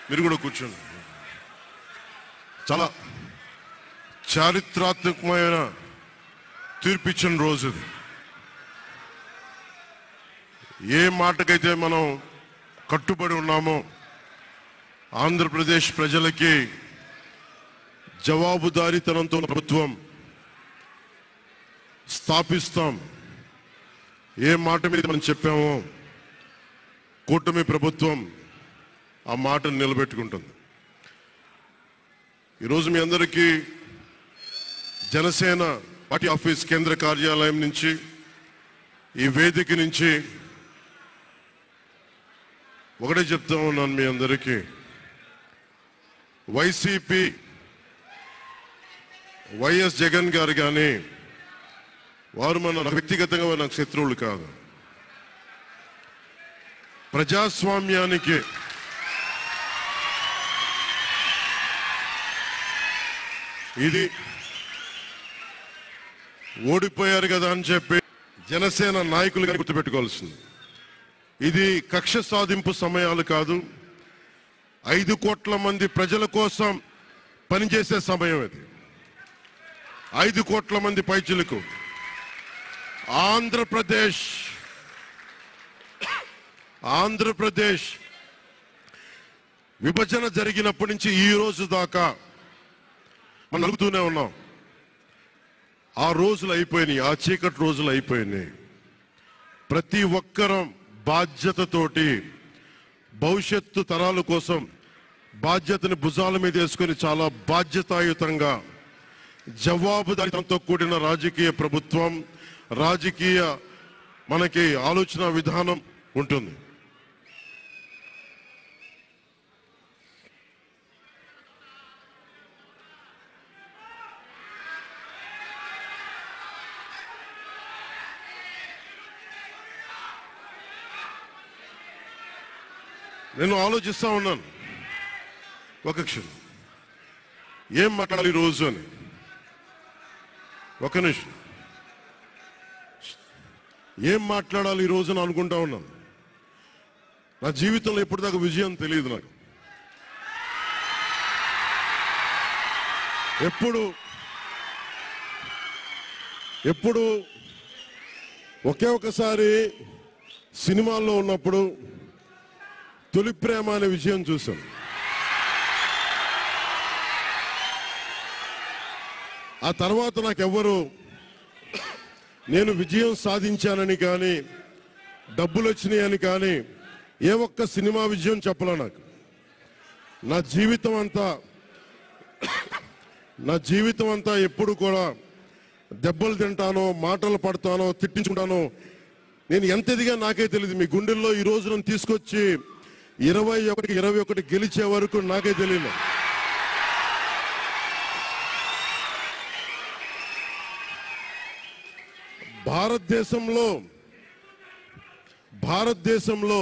మీరు కూడా కూర్చోండి. చాలా చారిత్రాత్మకమైన తీర్పిచ్చిన రోజు ఇది. ఏ మాటకైతే మనం కట్టుబడి ఉన్నామో ఆంధ్రప్రదేశ్ ప్రజలకి జవాబుదారీతనంతో ప్రభుత్వం స్థాపిస్తాం, ఏ మాట మీద మనం చెప్పామో కూటమి ప్రభుత్వం ఆ మాటను నిలబెట్టుకుంటుంది. ఈరోజు మీ అందరికీ జనసేన పార్టీ ఆఫీస్ కేంద్ర కార్యాలయం నుంచి, ఈ వేదిక నుంచి ఒకటే చెప్తా ఉన్నాను మీ అందరికీ, వైసీపీ వైఎస్ జగన్ గారు కానీ వారు మన వ్యక్తిగతంగా నాకు శత్రువులు కాదు. ప్రజాస్వామ్యానికి ఇది ఓడిపోయారు కదా అని చెప్పి జనసేన నాయకులుగా గుర్తుపెట్టుకోవాల్సింది. ఇది కక్ష సాధింపు సమయాలు కాదు, 5 కోట్ల మంది ప్రజల కోసం పనిచేసే సమయం ఇది. 5 కోట్ల మంది పైచిలకు ఆంధ్రప్రదేశ్ విభజన జరిగినప్పటి నుంచి ఈ రోజు దాకా మనం నలుగుతూనే ఉన్నాం. ఆ రోజులు అయిపోయినాయి, ఆ చీకటి రోజులు అయిపోయినాయి. ప్రతి ఒక్కరం బాధ్యతతోటి భవిష్యత్తు తరాల కోసం బాధ్యతని భుజాల మీద వేసుకొని చాలా బాధ్యతాయుతంగా జవాబుదారీతనంతో కూడిన రాజకీయ ప్రభుత్వం, రాజకీయ మనకి ఆలోచన విధానం ఉంటుంది. నేను ఆలోచిస్తా ఉన్నాను ఒక క్షణం, ఏం మాట్లాడాలి ఈరోజు అని. ఒక నిమిషం, ఏం మాట్లాడాలి ఈ రోజున అనుకుంటా ఉన్నాను. నా జీవితంలో ఎప్పటిదాకా విజయం తెలియదు నాకు. ఎప్పుడు ఒకే ఒకసారి సినిమాల్లో ఉన్నప్పుడు తొలి ప్రేమ అనే విజయం చూశాను. ఆ తర్వాత నాకెవ్వరు నేను విజయం సాధించానని కానీ డబ్బులు వచ్చినాయని కానీ ఏ ఒక్క సినిమా విజయం చెప్పలే నాకు. నా జీవితం అంతా ఎప్పుడు కూడా దెబ్బలు తింటానో, మాటలు పడతానో, తిట్టించుకుంటానో. నేను ఎంత ఎదిగా నాకే తెలియదు. మీ గుండెల్లో ఈ రోజు నన్ను తీసుకొచ్చి 21 గెలిచే వరకు నాకే తెలియదు. భారతదేశంలో